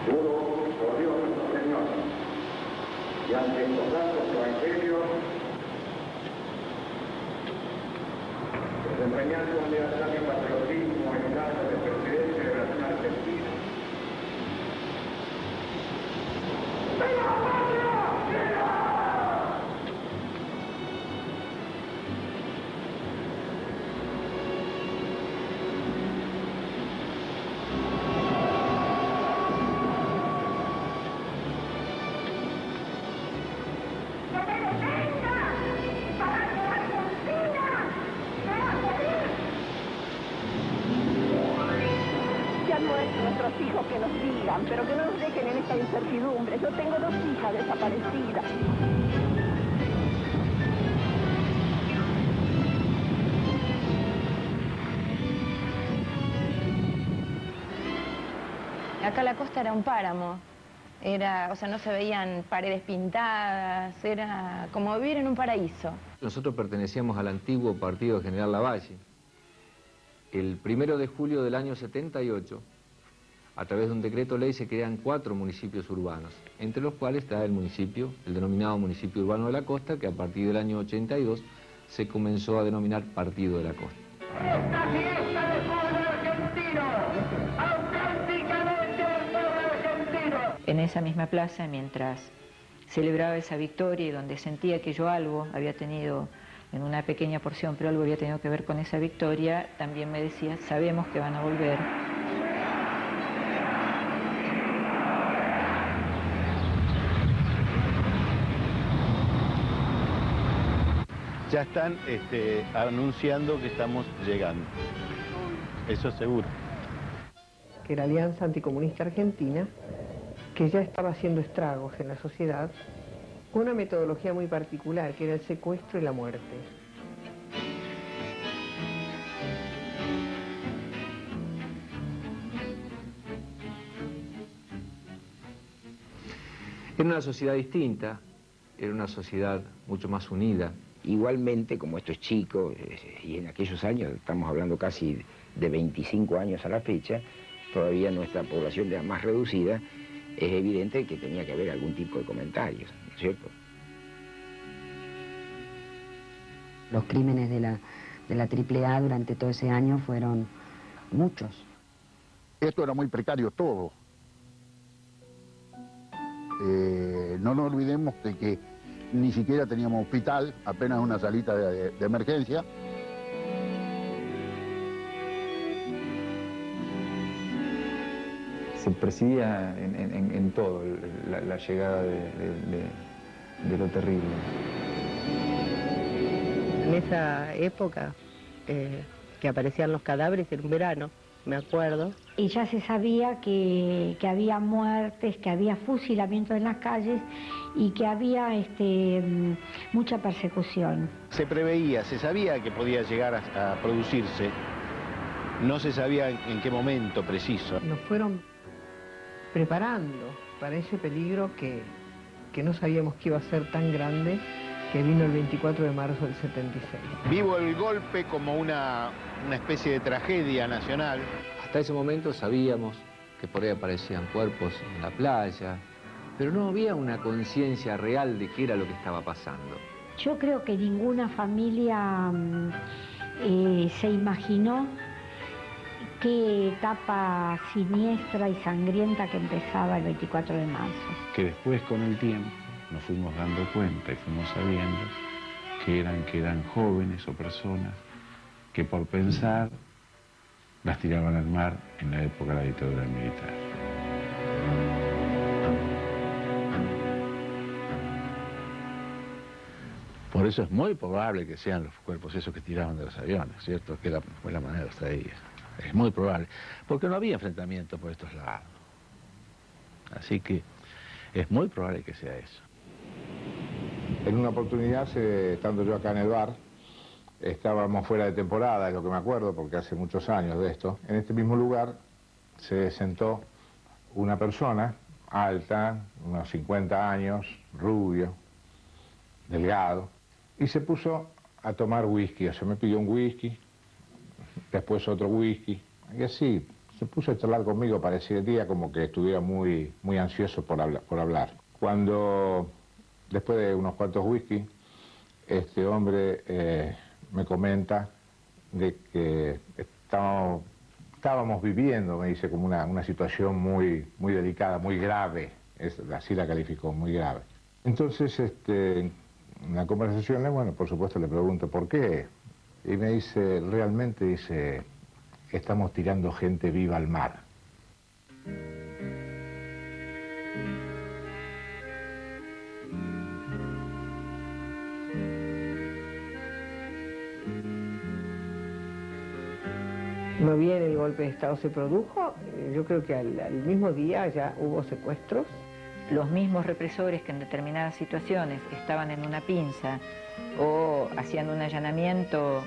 Juro por Dios nuestro Señor y ante estos santos evangelios desempeñar con lealtad y patriotismo el cargo de presidente de la Nación Argentina. Nuestros hijos que nos sigan, pero que no nos dejen en esta incertidumbre. Yo tengo 2 hijas desaparecidas. Acá la costa era un páramo. O sea, no se veían paredes pintadas, era como vivir en un paraíso. Nosotros pertenecíamos al antiguo partido General Lavalle. El 1 de julio del año 78, a través de un decreto ley se crean 4 municipios urbanos, entre los cuales está el denominado municipio urbano de la costa, que a partir del año 82 se comenzó a denominar Partido de la Costa. ¡Esta fiesta del pueblo argentino! ¡Auténticamente del pueblo argentino! En esa misma plaza, mientras celebraba esa victoria y donde sentía que yo algo había tenido, en una pequeña porción, pero algo había tenido que ver con esa victoria, también me decía, sabemos que van a volver. Ya están anunciando que estamos llegando. Eso seguro. Que la Alianza Anticomunista Argentina, que ya estaba haciendo estragos en la sociedad, con una metodología muy particular, que era el secuestro y la muerte. Era una sociedad distinta, era una sociedad mucho más unida. Igualmente, como estos chicos, y en aquellos años, estamos hablando casi de 25 años a la fecha, todavía nuestra población era más reducida, es evidente que tenía que haber algún tipo de comentarios, ¿no es cierto? Los crímenes de la AAA durante todo ese año fueron muchos. Esto era muy precario todo. No nos olvidemos de que ni siquiera teníamos hospital, apenas una salita de emergencia. Se percibía en todo la llegada de lo terrible. En esa época que aparecían los cadáveres en verano, me acuerdo. Y ya se sabía que había muertes, que había fusilamientos en las calles y que había mucha persecución. Se preveía, se sabía que podía llegar a producirse, no se sabía en qué momento preciso. Nos fueron preparando para ese peligro que no sabíamos que iba a ser tan grande, que vino el 24 de marzo del 76. Vivo el golpe como una especie de tragedia nacional. Hasta ese momento sabíamos que por ahí aparecían cuerpos en la playa, pero no había una conciencia real de qué era lo que estaba pasando. Yo creo que ninguna familia se imaginó qué etapa siniestra y sangrienta que empezaba el 24 de marzo. Que después, con el tiempo, nos fuimos dando cuenta y fuimos sabiendo que eran jóvenes o personas que por pensar las tiraban al mar en la época de la dictadura militar. Por eso es muy probable que sean los cuerpos esos que tiraban de los aviones, ¿cierto? Que fue la manera hasta ahí. Es muy probable, porque no había enfrentamiento por estos lados. Así que es muy probable que sea eso. En una oportunidad, estando yo acá en el bar, estábamos fuera de temporada, es lo que me acuerdo, porque hace muchos años de esto. En este mismo lugar se sentó una persona alta, unos 50 años, rubio, delgado, y se puso a tomar whisky. O sea, me pidió un whisky, después otro whisky, y así Se puso a charlar conmigo, parecía como que estuviera muy ansioso por hablar. Cuando, después de unos cuantos whisky, este hombre me comenta de que estábamos viviendo, me dice, como una situación muy delicada, muy grave, así la calificó, muy grave. Entonces, en la conversación, bueno, por supuesto le pregunto por qué, y me dice, realmente, dice, estamos tirando gente viva al mar. No bien el golpe de Estado se produjo, yo creo que al mismo día ya hubo secuestros. Los mismos represores que en determinadas situaciones estaban en una pinza o hacían un allanamiento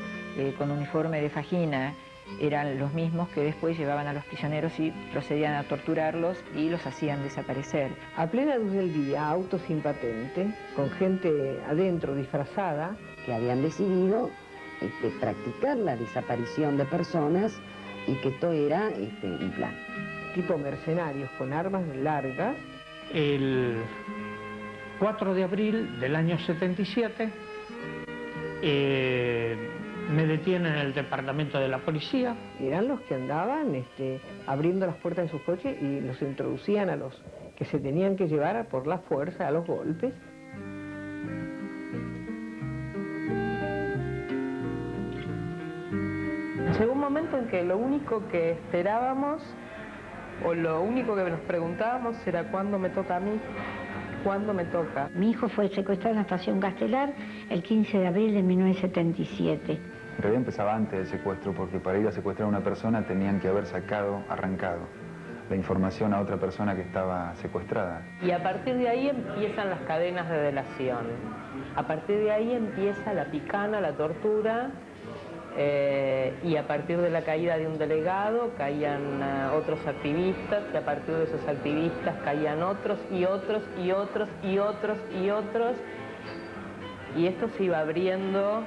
con uniforme de fajina, eran los mismos que después llevaban a los prisioneros y procedían a torturarlos y los hacían desaparecer. A plena luz del día, autos sin patente, con gente adentro disfrazada, que habían decidido practicar la desaparición de personas y que esto era un plan. Tipo mercenarios con armas largas. El 4 de abril del año 77 me detienen en el departamento de la policía. Eran los que andaban abriendo las puertas de sus coches y los introducían a los que se tenían que llevar por la fuerza, a los golpes. Llegó un momento en que lo único que esperábamos o lo único que nos preguntábamos era ¿cuándo me toca a mí? ¿Cuándo me toca? Mi hijo fue secuestrado en la estación Castelar el 15 de abril de 1977. En realidad empezaba antes del secuestro, porque para ir a secuestrar a una persona tenían que haber arrancado la información a otra persona que estaba secuestrada. Y a partir de ahí empiezan las cadenas de delación. A partir de ahí empieza la picana, la tortura, y a partir de la caída de un delegado caían otros activistas, y a partir de esos activistas caían otros y otros y otros y otros y otros, y esto se iba abriendo,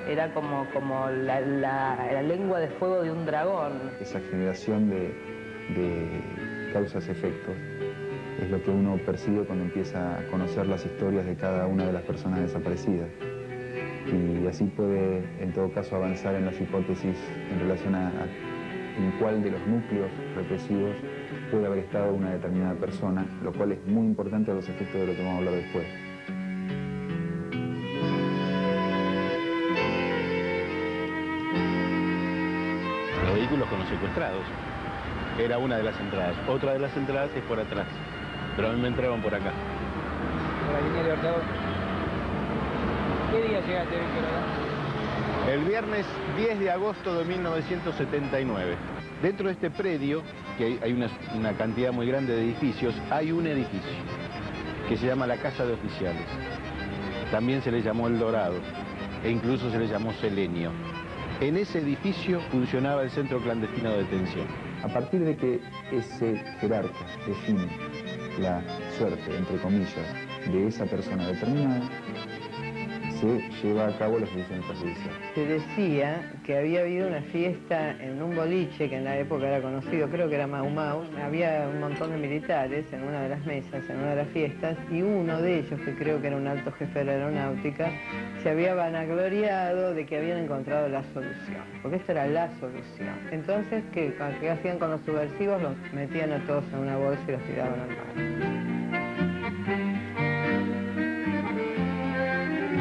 era como la lengua de fuego de un dragón. Esa generación de causas-efectos es lo que uno percibe cuando empieza a conocer las historias de cada una de las personas desaparecidas. Y así puede, en todo caso, avanzar en las hipótesis en relación a en cuál de los núcleos represivos puede haber estado una determinada persona, lo cual es muy importante a los efectos de lo que vamos a hablar después. Los vehículos con los secuestrados era una de las entradas. Otra de las entradas es por atrás, pero a mí me entraban por acá. Por la línea Libertador. ¿Qué día llegaste, Víctor, acá? El viernes 10 de agosto de 1979. Dentro de este predio, que hay una cantidad muy grande de edificios, hay un edificio que se llama la Casa de Oficiales. También se le llamó El Dorado e incluso se le llamó Selenio. En ese edificio funcionaba el centro clandestino de detención. A partir de que ese jerarca define la suerte, entre comillas, de esa persona determinada, se lleva a cabo la ejecución extrajudicial. Se decía que había habido una fiesta en un boliche que en la época era conocido, creo que era Mau Mau. Había un montón de militares en una de las mesas, en una de las fiestas, y uno de ellos, que creo que era un alto jefe de la aeronáutica, se había vanagloriado de que habían encontrado la solución, porque esta era la solución. Entonces, ¿qué hacían con los subversivos? Los metían a todos en una bolsa y los tiraban al mar.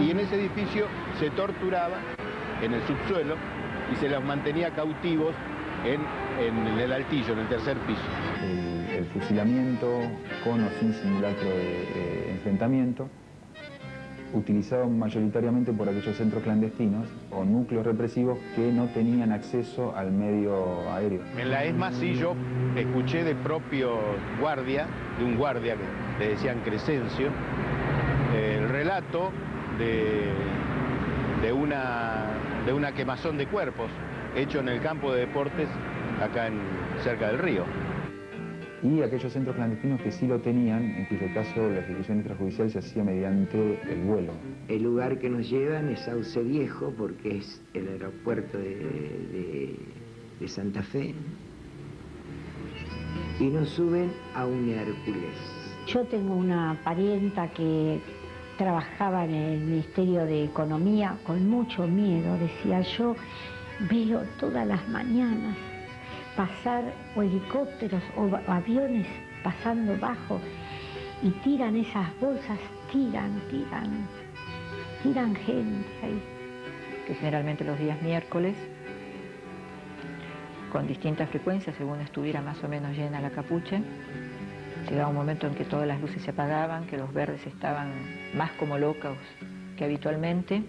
Y en ese edificio se torturaba en el subsuelo y se los mantenía cautivos en el altillo, en el tercer piso. El fusilamiento con o sin simulacro de enfrentamiento, utilizado mayoritariamente por aquellos centros clandestinos o núcleos represivos que no tenían acceso al medio aéreo. En la ESMA sí yo escuché de propio guardia, de un guardia que le decían Crescencio, el relato de una quemazón de cuerpos hecho en el campo de deportes acá cerca del río. Y aquellos centros clandestinos que sí lo tenían, en cuyo caso la ejecución extrajudicial se hacía mediante el vuelo. El lugar que nos llevan es Sauce Viejo, porque es el aeropuerto de Santa Fe, y nos suben a un Hércules. Yo tengo una parienta que trabajaba en el Ministerio de Economía con mucho miedo. Decía, yo veo todas las mañanas pasar o helicópteros o aviones pasando bajo y tiran esas bolsas, tiran gente ahí. Que generalmente los días miércoles, con distintas frecuencias, según estuviera más o menos llena la capucha, llegaba un momento en que todas las luces se apagaban, que los verdes estaban más como locos que habitualmente,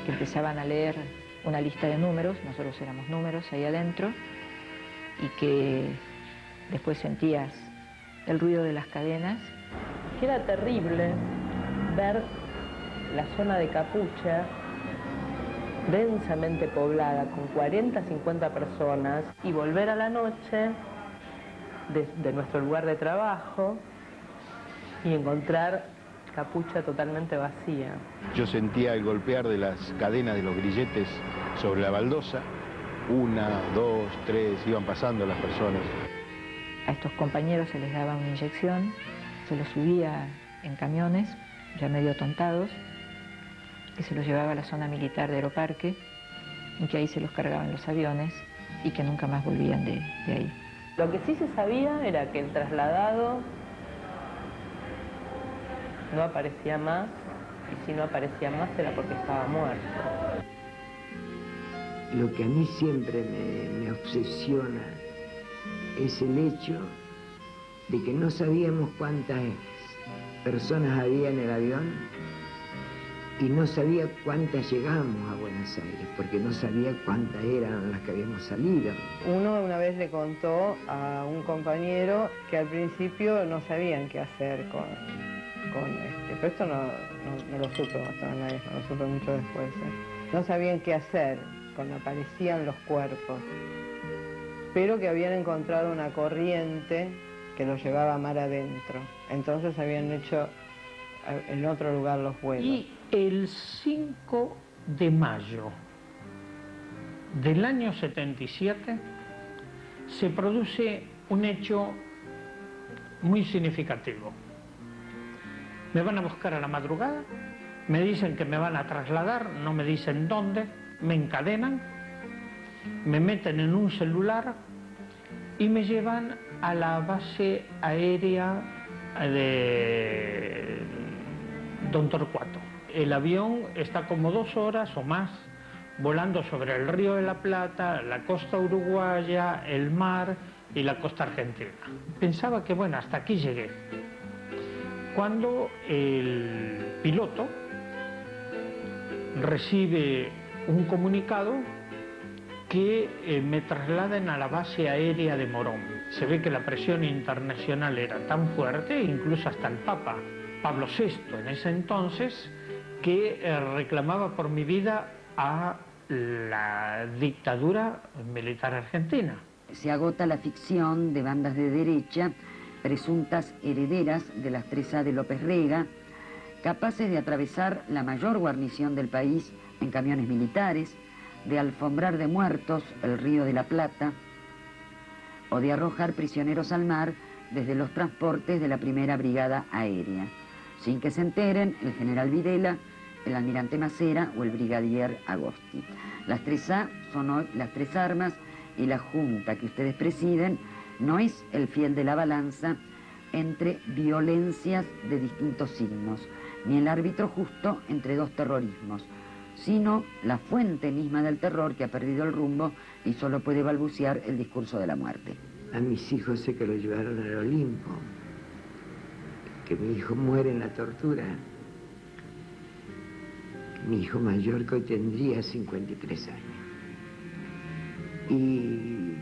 que empezaban a leer una lista de números, nosotros éramos números ahí adentro, y que después sentías el ruido de las cadenas. Que era terrible ver la zona de Capucha densamente poblada, con 40, 50 personas, y volver a la noche de nuestro lugar de trabajo y encontrar Capucha totalmente vacía. Yo sentía el golpear de las cadenas de los grilletes sobre la baldosa. 1, 2, 3, iban pasando las personas. A estos compañeros se les daba una inyección, se los subía en camiones, ya medio tontados, que se los llevaba a la zona militar de Aeroparque, y que ahí se los cargaban los aviones y que nunca más volvían de ahí. Lo que sí se sabía era que el trasladado no aparecía más, y si no aparecía más era porque estaba muerto. Lo que a mí siempre me obsesiona es el hecho de que no sabíamos cuántas personas había en el avión y no sabía cuántas llegamos a Buenos Aires, porque no sabía cuántas eran las que habíamos salido. Uno una vez le contó a un compañero que al principio no sabían qué hacer con pero esto no lo supe no lo supe mucho después. No sabían qué hacer cuando aparecían los cuerpos, pero que habían encontrado una corriente que los llevaba mar adentro. Entonces habían hecho en otro lugar los vuelos. Y el 5 de mayo del año 77 se produce un hecho muy significativo. Me van a buscar a la madrugada, me dicen que me van a trasladar, no me dicen dónde, me encadenan, me meten en un celular y me llevan a la base aérea de Don Torcuato. El avión está como 2 horas o más volando sobre el Río de la Plata, la costa uruguaya, el mar y la costa argentina. Pensaba que bueno, hasta aquí llegué. Cuando el piloto recibe un comunicado que me trasladen a la base aérea de Morón. Se ve que la presión internacional era tan fuerte, incluso hasta el Papa Pablo VI en ese entonces, que reclamaba por mi vida a la dictadura militar argentina. Se agota la ficción de bandas de derecha, presuntas herederas de las 3A de López Rega, capaces de atravesar la mayor guarnición del país en camiones militares, de alfombrar de muertos el Río de la Plata o de arrojar prisioneros al mar desde los transportes de la primera brigada aérea, sin que se enteren el general Videla, el almirante Macera o el brigadier Agosti. Las 3A son hoy las 3 armas y la junta que ustedes presiden no es el fiel de la balanza entre violencias de distintos signos, ni el árbitro justo entre 2 terrorismos, sino la fuente misma del terror que ha perdido el rumbo y solo puede balbucear el discurso de la muerte. A mis hijos sé que lo llevaron al Olimpo, que mi hijo muere en la tortura. Mi hijo mayor, que hoy tendría 53 años. Y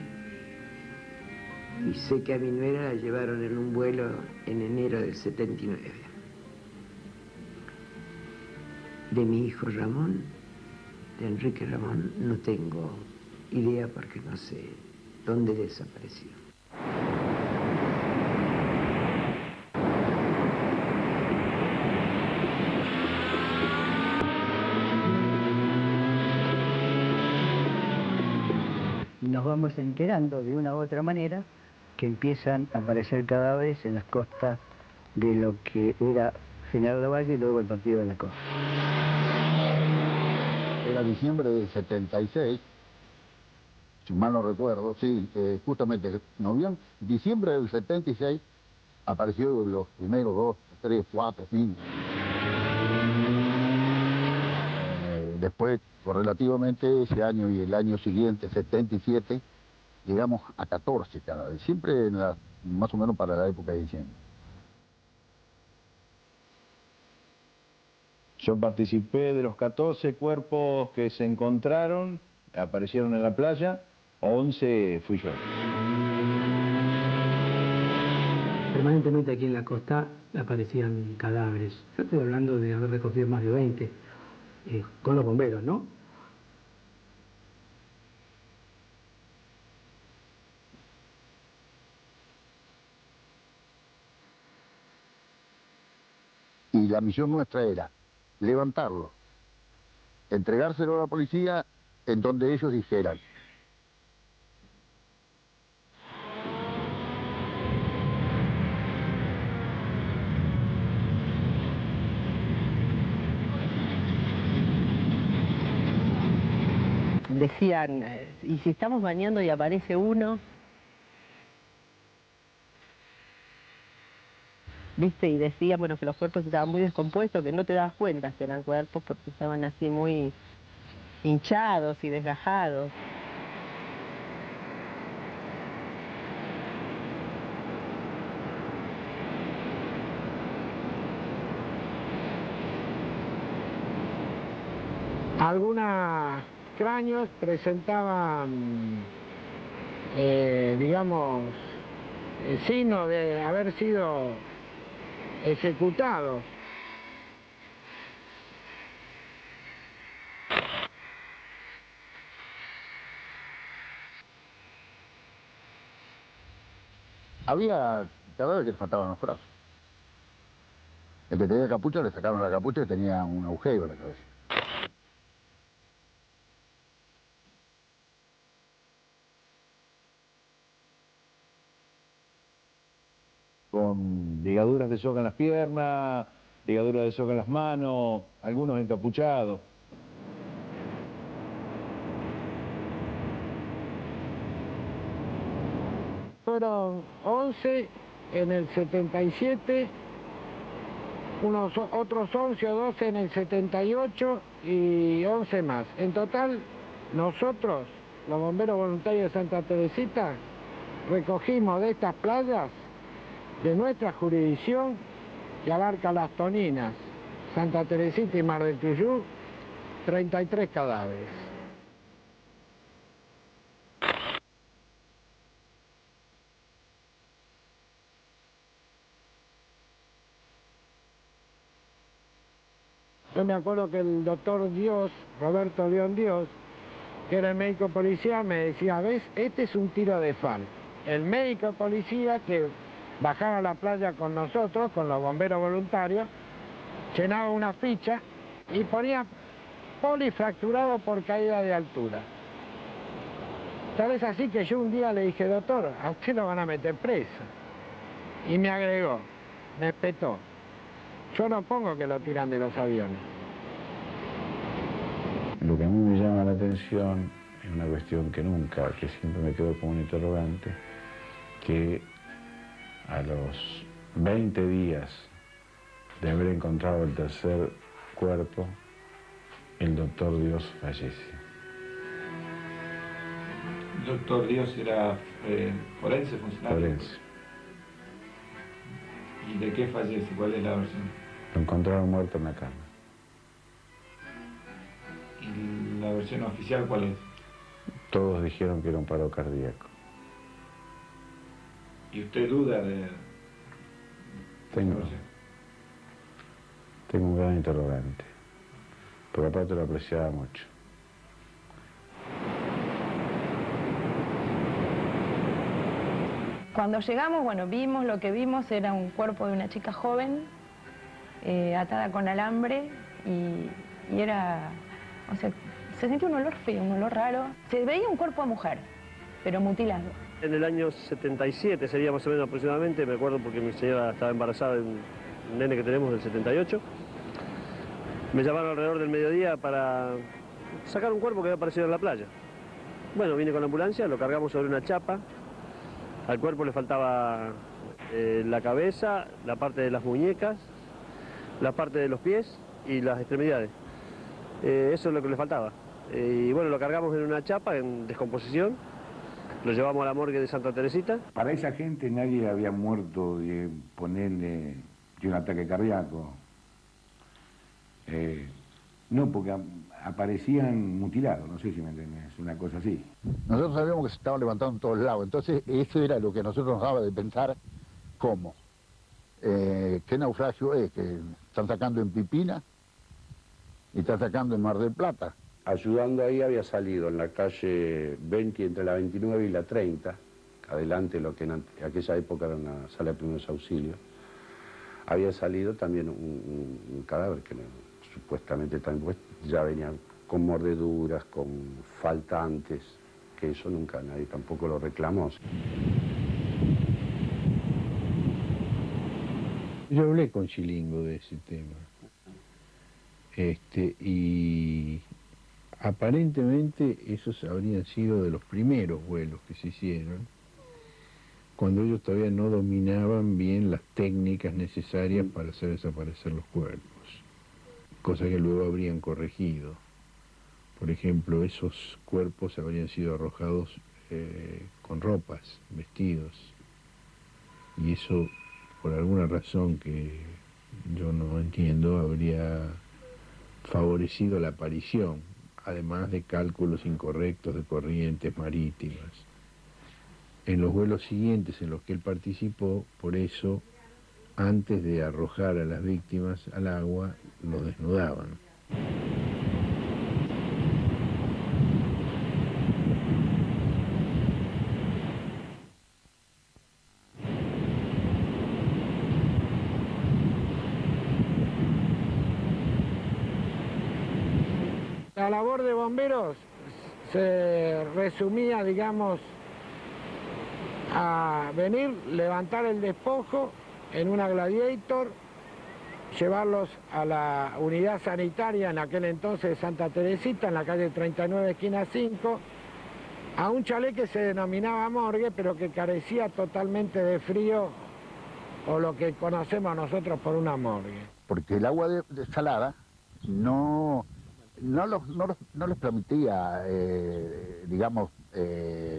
sé que a mi nuera la llevaron en un vuelo en enero del 79. De mi hijo Ramón, de Enrique Ramón, no tengo idea porque no sé dónde desapareció. Nos vamos enterando de una u otra manera que empiezan a aparecer cadáveres en las costas de lo que era General Lavalle y luego el partido de la Costa. Era diciembre del 76, si mal no recuerdo, sí, justamente diciembre del 76 apareció los primeros 2, 3, 4, 5. Después, correlativamente, ese año y el año siguiente, 77, llegamos a 14 cadáveres, siempre más o menos para la época de diciembre. Yo participé de los 14 cuerpos que se encontraron, aparecieron en la playa, 11 fui yo. Permanentemente aquí en la costa aparecían cadáveres. Yo estoy hablando de haber recogido más de 20, con los bomberos, ¿no? Y la misión nuestra era levantarlo, entregárselo a la policía en donde ellos dijeran. Decían, ¿y si estamos bañando y aparece uno? ¿Viste? Y decían, bueno, que los cuerpos estaban muy descompuestos, que no te dabas cuenta que eran cuerpos porque estaban así muy hinchados y desgajados. Algunos cráneos presentaban, digamos, signos de haber sido ejecutados. Había cadáveres que le faltaban los brazos. El que tenía capucha le sacaron la capucha y tenía un agujero en la cabeza. Con ligaduras de soga en las piernas, ligaduras de soga en las manos, algunos encapuchados. Fueron 11 en el 77, otros 11 o 12 en el 78 y 11 más. En total, nosotros, los bomberos voluntarios de Santa Teresita, recogimos de estas playas, de nuestra jurisdicción, que abarca Las Toninas, Santa Teresita y Mar del Tuyú, 33 cadáveres. Yo me acuerdo que el doctor Dios, Roberto León Dios, que era el médico policía, me decía, ¿ves? Este es un tiro de fan. El médico policía que bajaba a la playa con nosotros, con los bomberos voluntarios, llenaba una ficha y ponía polifracturado por caída de altura. Tal vez así que yo un día le dije, doctor, a usted lo van a meter preso. Y me agregó, me espetó. Yo no pongo que lo tiran de los aviones. Lo que a mí me llama la atención es una cuestión que siempre me quedó como un interrogante, que a los 20 días de haber encontrado el tercer cuerpo, el doctor Dios fallece. El doctor Dios era forense, funcionario. Forense. ¿Y de qué fallece? ¿Cuál es la versión? Lo encontraron muerto en la cama. ¿Y la versión oficial cuál es? Todos dijeron que era un paro cardíaco. ¿Y usted duda de...? Tengo un gran interrogante, porque aparte lo apreciaba mucho. Cuando llegamos, bueno, vimos lo que vimos, era un cuerpo de una chica joven, atada con alambre, y era, o sea, se sentía un olor feo, un olor raro. Se veía un cuerpo de mujer, pero mutilado. En el año 77 sería más o menos aproximadamente, me acuerdo porque mi señora estaba embarazada de un nene que tenemos del 78. Me llamaron alrededor del mediodía para sacar un cuerpo que había aparecido en la playa. Bueno, vine con la ambulancia, lo cargamos sobre una chapa. Al cuerpo le faltaba la cabeza, la parte de las muñecas, la parte de los pies y las extremidades. Eso es lo que le faltaba. Y bueno, lo cargamos en una chapa en descomposición. Lo llevamos a la morgue de Santa Teresita. Para esa gente nadie había muerto de ponerle de un ataque cardíaco. No, porque aparecían mutilados, no sé si me entiendes, una cosa así. Nosotros sabíamos que se estaban levantando en todos lados, entonces eso era lo que a nosotros nos daba de pensar cómo. ¿Qué naufragio es? Que están sacando en Pipina y están sacando en Mar del Plata. Ayudando ahí había salido en la calle 20, entre la 29 y la 30, adelante lo que en aquella época era una sala de primeros auxilios, había salido también un cadáver que supuestamente también, pues, ya venía con mordeduras, con faltantes, que eso nunca nadie tampoco lo reclamó. Yo hablé con Chilingo de ese tema. Y aparentemente esos habrían sido de los primeros vuelos que se hicieron, cuando ellos todavía no dominaban bien las técnicas necesarias para hacer desaparecer los cuerpos, cosa que luego habrían corregido. Por ejemplo, esos cuerpos habrían sido arrojados con ropas, vestidos, y eso, por alguna razón que yo no entiendo, habría favorecido la aparición, además de cálculos incorrectos de corrientes marítimas. En los vuelos siguientes en los que él participó, por eso, antes de arrojar a las víctimas al agua, los desnudaban. La labor de bomberos se resumía, digamos, a venir, levantar el despojo en una Gladiator, llevarlos a la unidad sanitaria en aquel entonces de Santa Teresita, en la calle 39, esquina 5, a un chalet que se denominaba morgue, pero que carecía totalmente de frío, o lo que conocemos nosotros por una morgue. Porque el agua salada no les permitía, digamos,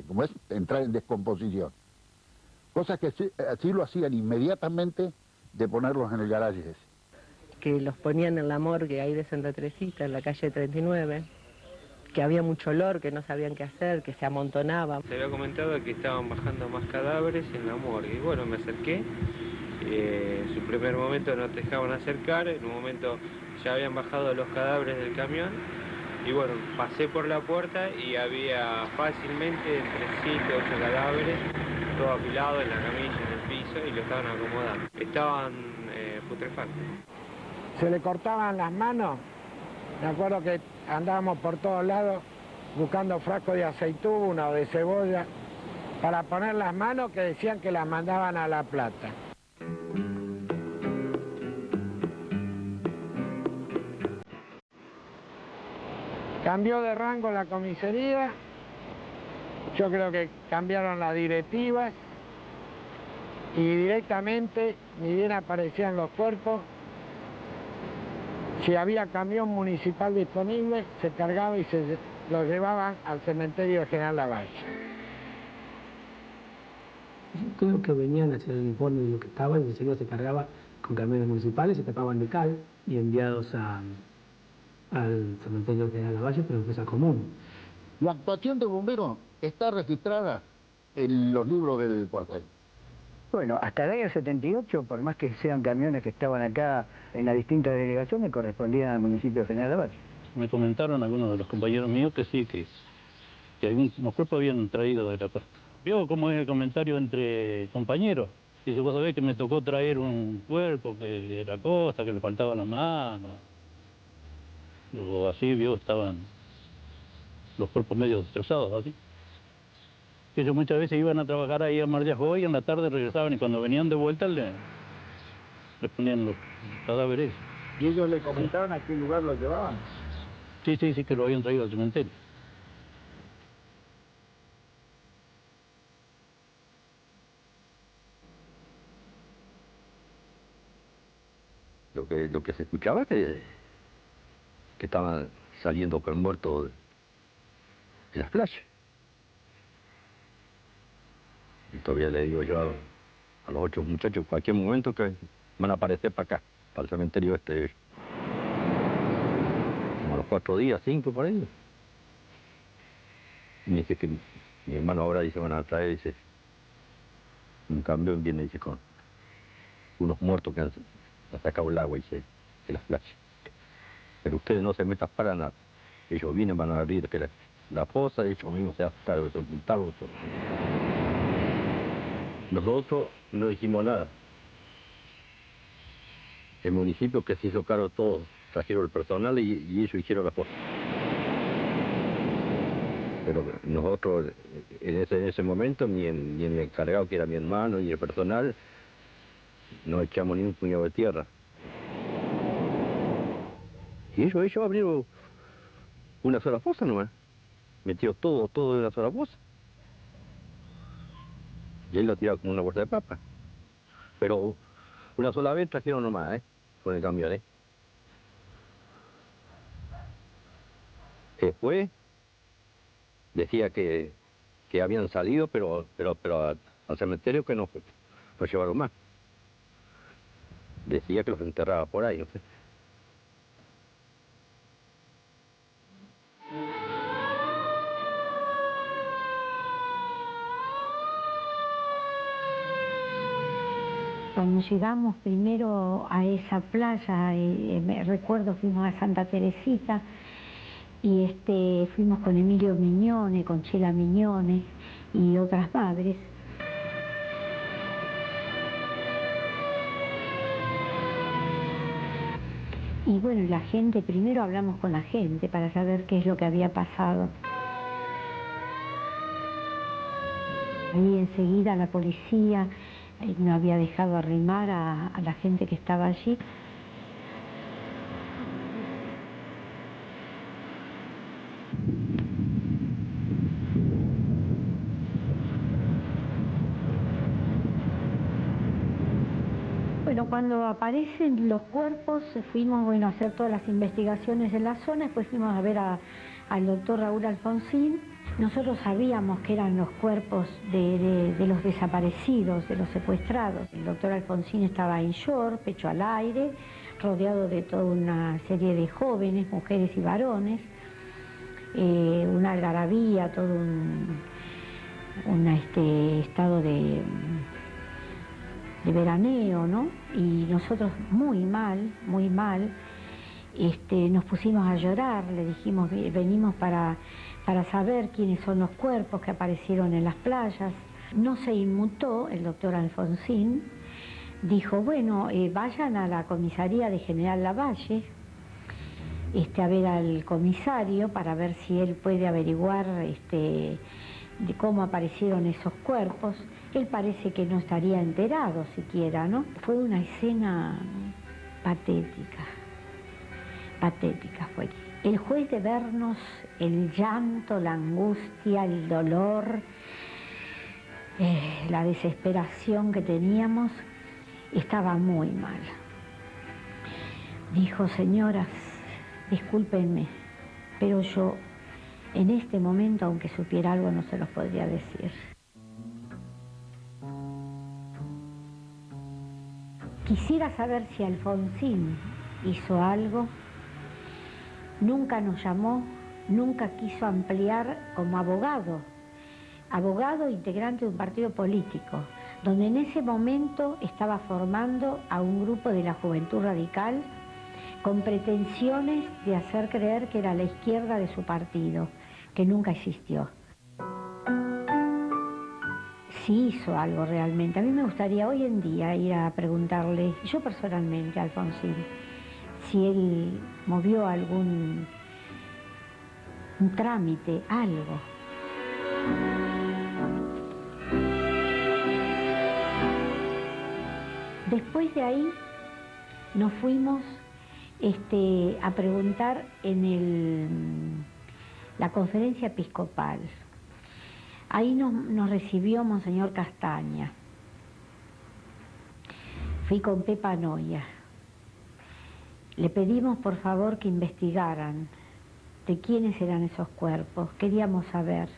como es, entrar en descomposición. Cosas que así lo hacían inmediatamente de ponerlos en el garaje ese. Que los ponían en la morgue ahí de Santa Teresita, en la calle 39, que había mucho olor, que no sabían qué hacer, que se amontonaban. Se había comentado que estaban bajando más cadáveres en la morgue, y bueno, me acerqué. En su primer momento no te dejaban acercar, en un momento ya habían bajado los cadáveres del camión, y bueno, pasé por la puerta y había fácilmente entre 7 o 8 cadáveres, todo apilado en la camilla, en el piso, y lo estaban acomodando. Estaban putrefactos. Se le cortaban las manos, me acuerdo que andábamos por todos lados buscando frascos de aceituna o de cebolla para poner las manos, que decían que las mandaban a La Plata. Cambió de rango la comisaría, yo creo que cambiaron las directivas y directamente, ni bien aparecían los cuerpos, si había camión municipal disponible, se cargaba y se los llevaban al cementerio de General Lavalle. Creo que venían a hacer el informe de lo que estaba y enseguida se cargaba con camiones municipales, se tapaban de cal y enviados al cementerio de General Lavalle, pero empresa común. La actuación de bomberos está registrada en los libros del cuartel. Bueno, hasta el año 78, por más que sean camiones que estaban acá en las distintas delegaciones, correspondían al municipio de General Lavalle. Me comentaron algunos de los compañeros míos que sí, que algunos cuerpos habían traído de la costa. Vio cómo es el comentario entre compañeros. Dice, vos sabés que me tocó traer un cuerpo que de la costa, que le faltaban las manos. O así, vio, estaban los cuerpos medio destrozados, así. que ellos muchas veces iban a trabajar ahí a Mar de Ajó y en la tarde regresaban y cuando venían de vuelta les ponían los cadáveres. ¿Y ellos le comentaron a qué lugar lo llevaban? Sí, que lo habían traído al cementerio. Lo que se escuchaba es que estaban saliendo con muertos en las playas. Y todavía le digo yo a los 8 muchachos, en cualquier momento que van a aparecer para acá, para el cementerio este. Como a los 4 días, 5 por ahí. Y me dice que mi hermano ahora dice, van a traer, dice, un camión viene, dice, con unos muertos que han sacado el agua, dice, de las playas. Pero ustedes no se metan para nada. Ellos vienen, van a abrir que la fosa, ellos mismos se hacen sepultarlo. Nosotros no dijimos nada. El municipio que se hizo cargo de todo, trajeron el personal y ellos hicieron la fosa. Pero nosotros en ese momento, ni el encargado que era mi hermano, ni el personal, no echamos ni un puñado de tierra. Y ellos abrieron una sola fosa nomás. Metió todo en una sola fosa. Y él lo tiraba como una bolsa de papa. Pero una sola vez trajeron nomás, con el camión, Después decía que habían salido, pero al cementerio que no llevaron más. Decía que los enterraba por ahí, no sé. Cuando llegamos primero a esa playa, me recuerdo fuimos a Santa Teresita y fuimos con Emilio Miñone, con Chela Miñone y otras madres. Y bueno, la gente, primero hablamos con la gente para saber qué es lo que había pasado. Ahí enseguida la policía no había dejado arrimar a la gente que estaba allí. Bueno, cuando aparecen los cuerpos fuimos a hacer todas las investigaciones en la zona, después fuimos a ver al doctor Raúl Alfonsín. Nosotros sabíamos que eran los cuerpos de los desaparecidos, de los secuestrados. El doctor Alfonsín estaba en short, pecho al aire, rodeado de toda una serie de jóvenes, mujeres y varones, una algarabía, todo un estado de veraneo, ¿no? Y nosotros muy mal, nos pusimos a llorar, le dijimos, venimos para saber quiénes son los cuerpos que aparecieron en las playas. No se inmutó el doctor Alfonsín, dijo, bueno, vayan a la comisaría de General Lavalle, a ver al comisario para ver si él puede averiguar de cómo aparecieron esos cuerpos. Él parece que no estaría enterado siquiera, ¿no? Fue una escena patética fue. El juez de vernos, el llanto, la angustia, el dolor, la desesperación que teníamos, estaba muy mal. Dijo, señoras, discúlpenme, pero yo en este momento, aunque supiera algo, no se los podría decir. Quisiera saber si Alfonsín hizo algo. Nunca nos llamó, nunca quiso ampliar como abogado integrante de un partido político, donde en ese momento estaba formando a un grupo de la Juventud Radical con pretensiones de hacer creer que era la izquierda de su partido, que nunca existió. Si hizo algo realmente. A mí me gustaría hoy en día ir a preguntarle, yo personalmente, a Alfonsín, si él movió un trámite, algo. Después de ahí nos fuimos a preguntar en la conferencia episcopal. Ahí nos recibió Monseñor Castaña. Fui con Pepa Noya. Le pedimos por favor que investigaran de quiénes eran esos cuerpos, queríamos saber.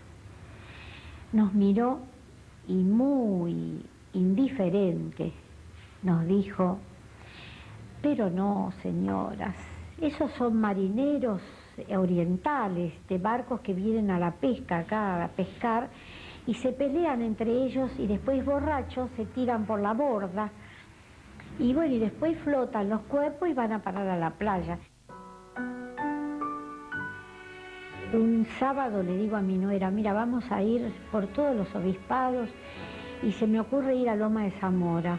Nos miró y muy indiferente nos dijo: pero no, señoras, esos son marineros orientales de barcos que vienen a la pesca acá a pescar y se pelean entre ellos y después borrachos se tiran por la borda y bueno, y después flotan los cuerpos y van a parar a la playa. Un sábado le digo a mi nuera: mira, vamos a ir por todos los obispados, y se me ocurre ir a Loma de Zamora.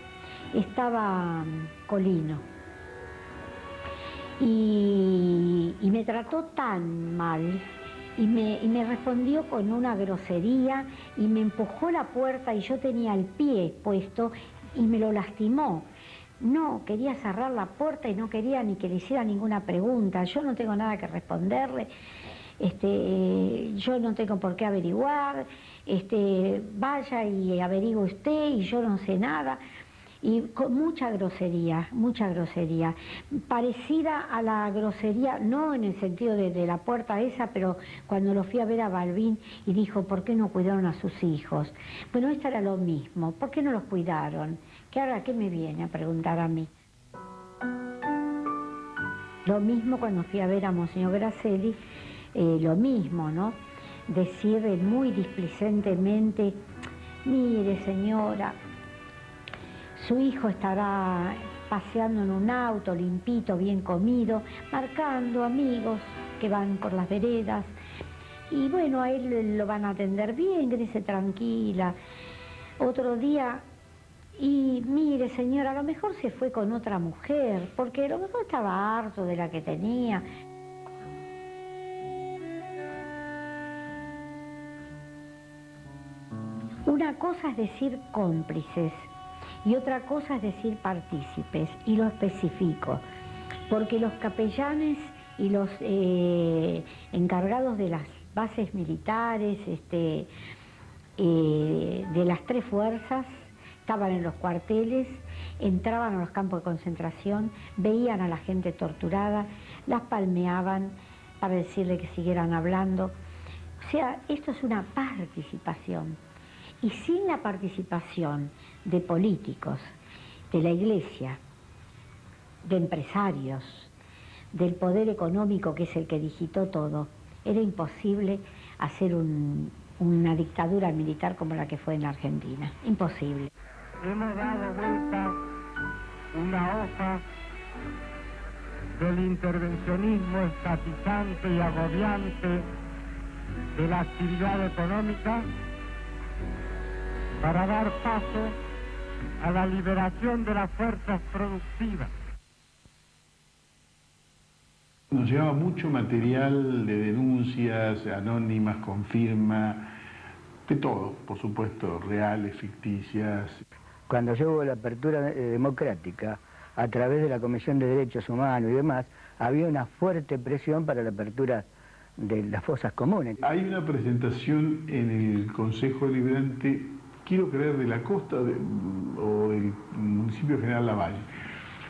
Estaba Colino y me trató tan mal y me respondió con una grosería y me empujó la puerta y yo tenía el pie puesto y me lo lastimó. No, quería cerrar la puerta y no quería ni que le hiciera ninguna pregunta. Yo no tengo nada que responderle, yo no tengo por qué averiguar, vaya y averigüe usted y yo no sé nada. Y con mucha grosería, parecida a la grosería, no en el sentido de la puerta esa, pero cuando lo fui a ver a Balbín y dijo: ¿por qué no cuidaron a sus hijos? Bueno, esto era lo mismo, ¿por qué no los cuidaron? ¿Que ahora qué me viene a preguntar a mí? Lo mismo cuando fui a ver a Monseñor Gracelli, lo mismo, ¿no? Decir muy displicentemente: mire, señora, su hijo estará paseando en un auto limpito, bien comido, marcando amigos que van por las veredas. Y bueno, a él lo van a atender bien, quédese tranquila. Otro día: y mire, señora, a lo mejor se fue con otra mujer, porque a lo mejor estaba harto de la que tenía. Una cosa es decir cómplices y otra cosa es decir partícipes, y lo especifico, porque los capellanes y los encargados de las bases militares, de las tres fuerzas, estaban en los cuarteles, entraban a los campos de concentración, veían a la gente torturada, las palmeaban para decirle que siguieran hablando. O sea, esto es una participación. Y sin la participación de políticos, de la Iglesia, de empresarios, del poder económico, que es el que digitó todo, era imposible hacer una dictadura militar como la que fue en la Argentina. Imposible. Hemos dado vuelta una hoja del intervencionismo estatizante y agobiante de la actividad económica para dar paso a la liberación de las fuerzas productivas. Nos llevaba mucho material de denuncias anónimas, con firma, de todo, por supuesto, reales, ficticias. Cuando hubo la apertura democrática, a través de la Comisión de Derechos Humanos y demás, había una fuerte presión para la apertura de las fosas comunes. Hay una presentación en el Consejo Deliberante, quiero creer, de la costa o del municipio General Lavalle,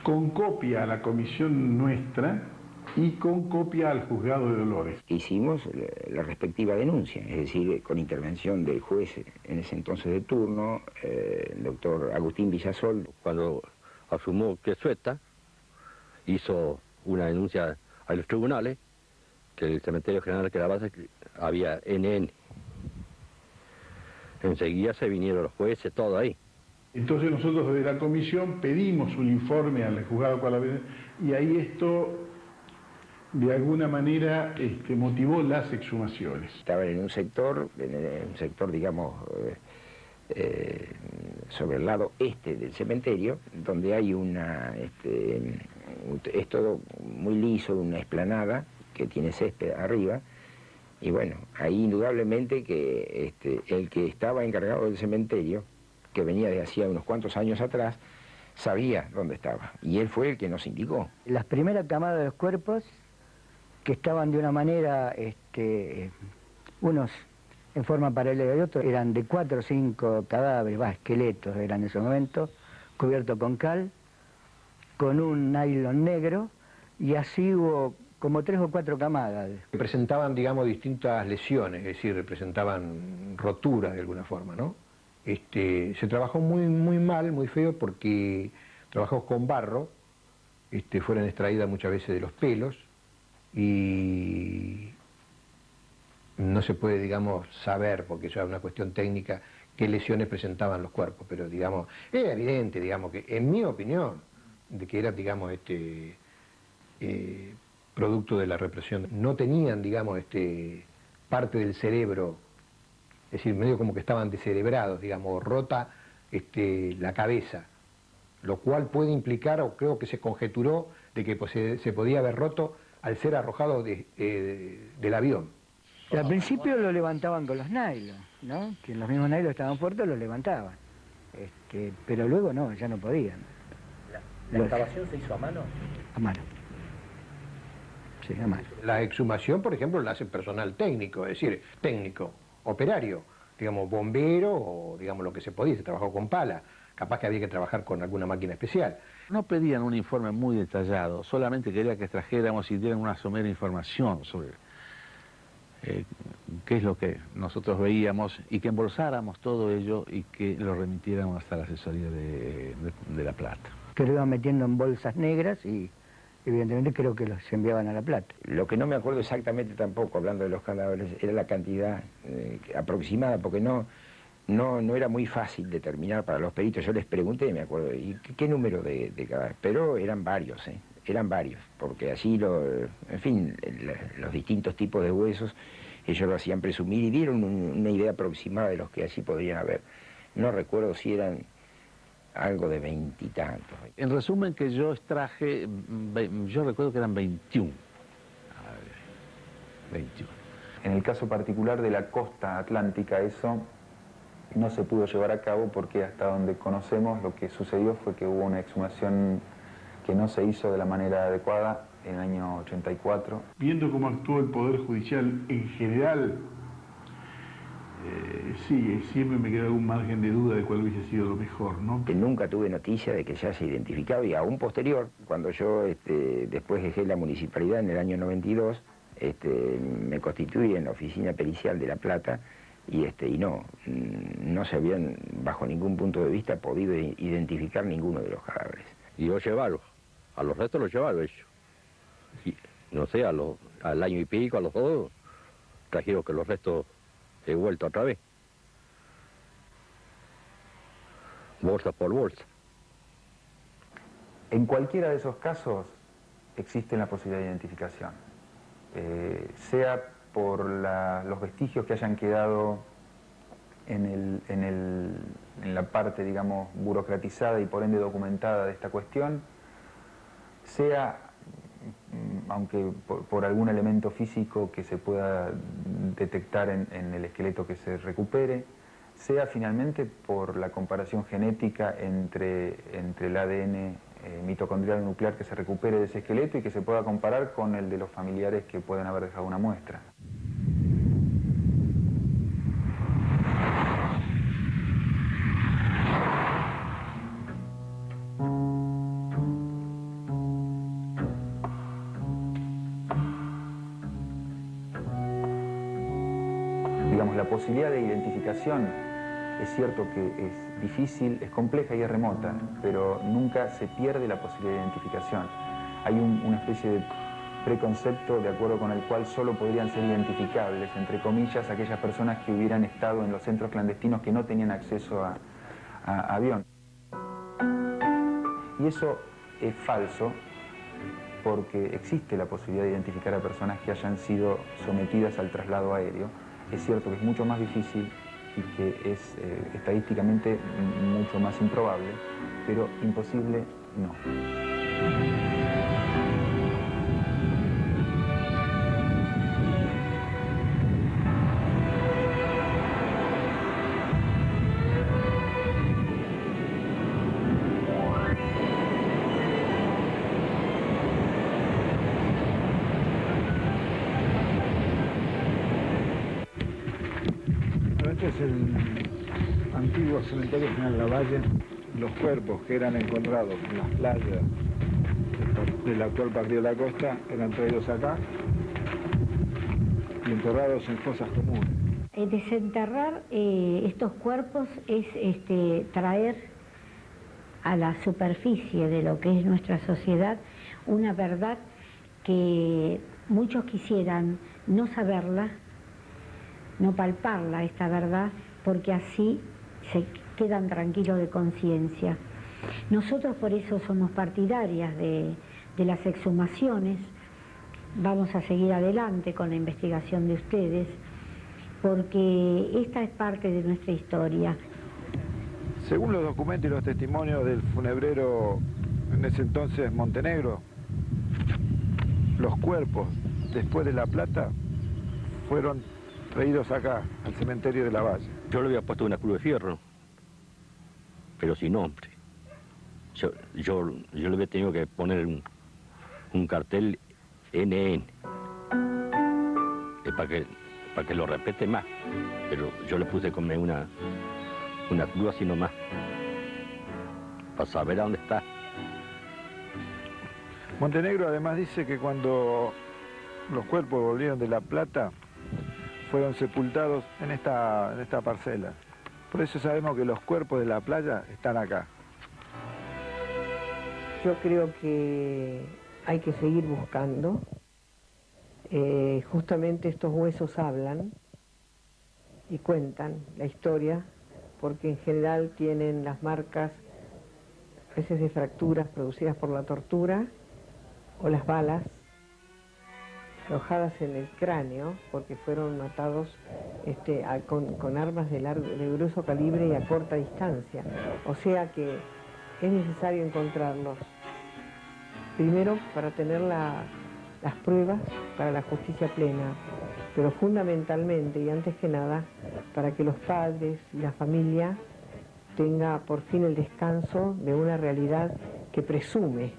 con copia a la comisión nuestra y con copia al juzgado de Dolores. Hicimos la respectiva denuncia, es decir, con intervención del juez en ese entonces de turno, el doctor Agustín Villasol. Cuando asumió Quesueta, hizo una denuncia a los tribunales que el cementerio general que la base había NN. Enseguida se vinieron los jueces, todo ahí. Entonces nosotros desde la comisión pedimos un informe al juzgado y ahí esto de alguna manera motivó las exhumaciones. Estaban en un sector digamos, sobre el lado este del cementerio, donde hay es todo muy liso, una explanada que tiene césped arriba, y bueno, ahí indudablemente que el que estaba encargado del cementerio, que venía de hacía unos cuantos años atrás, sabía dónde estaba, y él fue el que nos indicó. Las primeras camadas de los cuerpos, que estaban de una manera, unos en forma paralela y otros, eran de 4 o 5 cadáveres, esqueletos eran en ese momento, cubiertos con cal, con un nylon negro, y así hubo como 3 o 4 camadas. Presentaban, digamos, distintas lesiones, es decir, representaban roturas de alguna forma, ¿no? Se trabajó muy mal, muy feo, porque trabajó con barro, fueron extraídas muchas veces de los pelos, y no se puede, digamos, saber, porque eso es una cuestión técnica, qué lesiones presentaban los cuerpos, pero, digamos, era evidente, digamos, que, en mi opinión, de que era, digamos, producto de la represión. No tenían, digamos, parte del cerebro, es decir, medio como que estaban descerebrados, digamos, rota la cabeza, lo cual puede implicar, o creo que se conjeturó, de que pues, se podía haber roto al ser arrojado del avión. Al principio lo levantaban con los nylon, ¿no? Que los mismos nylon estaban fuertes, los levantaban. Pero luego no, ya no podían. ¿La excavación se hizo a mano? A mano. Sí, a mano. La exhumación, por ejemplo, la hace personal técnico, es decir, técnico, operario, digamos, bombero, o digamos lo que se podía, se trabajó con pala, capaz que había que trabajar con alguna máquina especial. No pedían un informe muy detallado, solamente quería que extrajéramos y dieran una somera información sobre qué es lo que nosotros veíamos, y que embolsáramos todo ello y que lo remitiéramos hasta la asesoría de La Plata. Que lo iban metiendo en bolsas negras y evidentemente creo que los enviaban a La Plata. Lo que no me acuerdo exactamente tampoco, hablando de los cadáveres, era la cantidad aproximada, porque no era muy fácil determinar para los peritos. Yo les pregunté, me acuerdo, ¿y qué número de cadáveres? Pero eran varios, eran varios, porque así, en fin, los distintos tipos de huesos, ellos lo hacían presumir y dieron una idea aproximada de los que así podrían haber. No recuerdo si eran algo de 20 y tantos. En resumen, que yo extraje, yo recuerdo que eran 21. 21. En el caso particular de la costa atlántica, eso no se pudo llevar a cabo porque hasta donde conocemos lo que sucedió fue que hubo una exhumación que no se hizo de la manera adecuada en el año 84. Viendo cómo actuó el Poder Judicial en general, sí, siempre me queda algún margen de duda de cuál hubiese sido lo mejor, ¿no? Nunca tuve noticia de que ya se identificaba, y aún posterior, cuando yo después dejé la municipalidad en el año 92, me constituí en la oficina pericial de La Plata, y no se habían, bajo ningún punto de vista, podido identificar ninguno de los cadáveres. Y yo llevarlos, a los restos los llevaron ellos. Y, no sé, al año y pico, a los 2, trajeron que los restos he vuelto otra vez. Bolsa por bolsa. En cualquiera de esos casos existe la posibilidad de identificación. Sea por los vestigios que hayan quedado en la parte, digamos, burocratizada y por ende documentada de esta cuestión, sea, aunque por algún elemento físico que se pueda detectar en el esqueleto que se recupere, sea finalmente por la comparación genética entre el ADN mitocondrial nuclear que se recupere de ese esqueleto y que se pueda comparar con el de los familiares que pueden haber dejado una muestra. Digamos, la posibilidad de identificación es cierto que es difícil, es compleja y es remota, pero nunca se pierde la posibilidad de identificación. Hay una especie de preconcepto de acuerdo con el cual solo podrían ser identificables, entre comillas, aquellas personas que hubieran estado en los centros clandestinos que no tenían acceso a avión. Y eso es falso porque existe la posibilidad de identificar a personas que hayan sido sometidas al traslado aéreo. Es cierto que es mucho más difícil y que es estadísticamente mucho más improbable, pero imposible no. Este es el antiguo cementerio General Lavalle. Los cuerpos que eran encontrados en las playas del actual Partido de la Costa eran traídos acá y enterrados en fosas comunes. Desenterrar estos cuerpos es traer a la superficie de lo que es nuestra sociedad una verdad que muchos quisieran no saberla, no palparla, esta verdad, porque así se quedan tranquilos de conciencia. Nosotros por eso somos partidarias de las exhumaciones, vamos a seguir adelante con la investigación de ustedes, porque esta es parte de nuestra historia. Según los documentos y los testimonios del funebrero en ese entonces Montenegro, los cuerpos después de La Plata fueron traídos acá, al cementerio de Lavalle. Yo le había puesto una cruz de fierro, pero sin nombre. Yo le había tenido que poner un cartel NN, para que lo respete más, pero yo le puse como una cruz así nomás, para saber a dónde está. Montenegro además dice que cuando los cuerpos volvieron de La Plata, fueron sepultados en esta parcela. Por eso sabemos que los cuerpos de la playa están acá. Yo creo que hay que seguir buscando. Justamente estos huesos hablan y cuentan la historia, porque en general tienen las marcas, a veces de fracturas producidas por la tortura, o las balas arrojadas en el cráneo, porque fueron matados con armas de grueso calibre y a corta distancia. O sea que es necesario encontrarlos. Primero, para tener las pruebas para la justicia plena, pero fundamentalmente y antes que nada, para que los padres y la familia tenga por fin el descanso de una realidad que presume,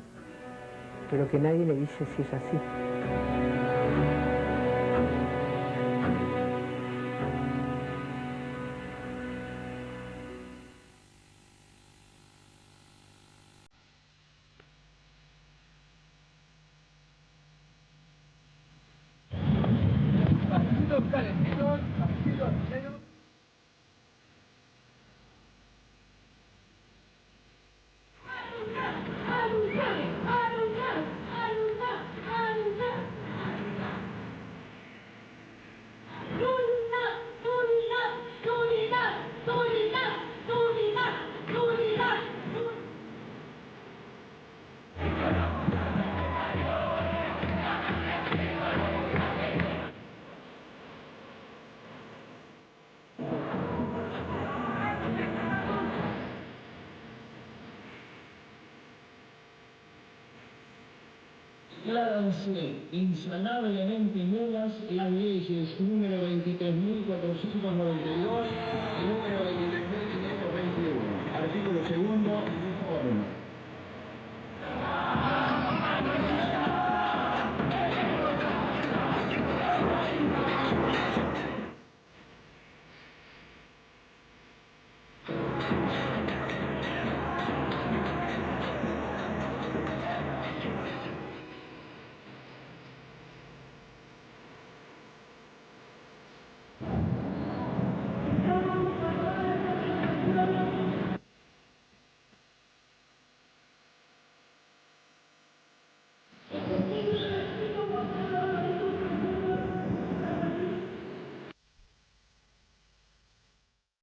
pero que nadie le dice si es así. Decláranse insanablemente nulas las leyes número 23.492 y número 23.521. Artículo segundo, informe.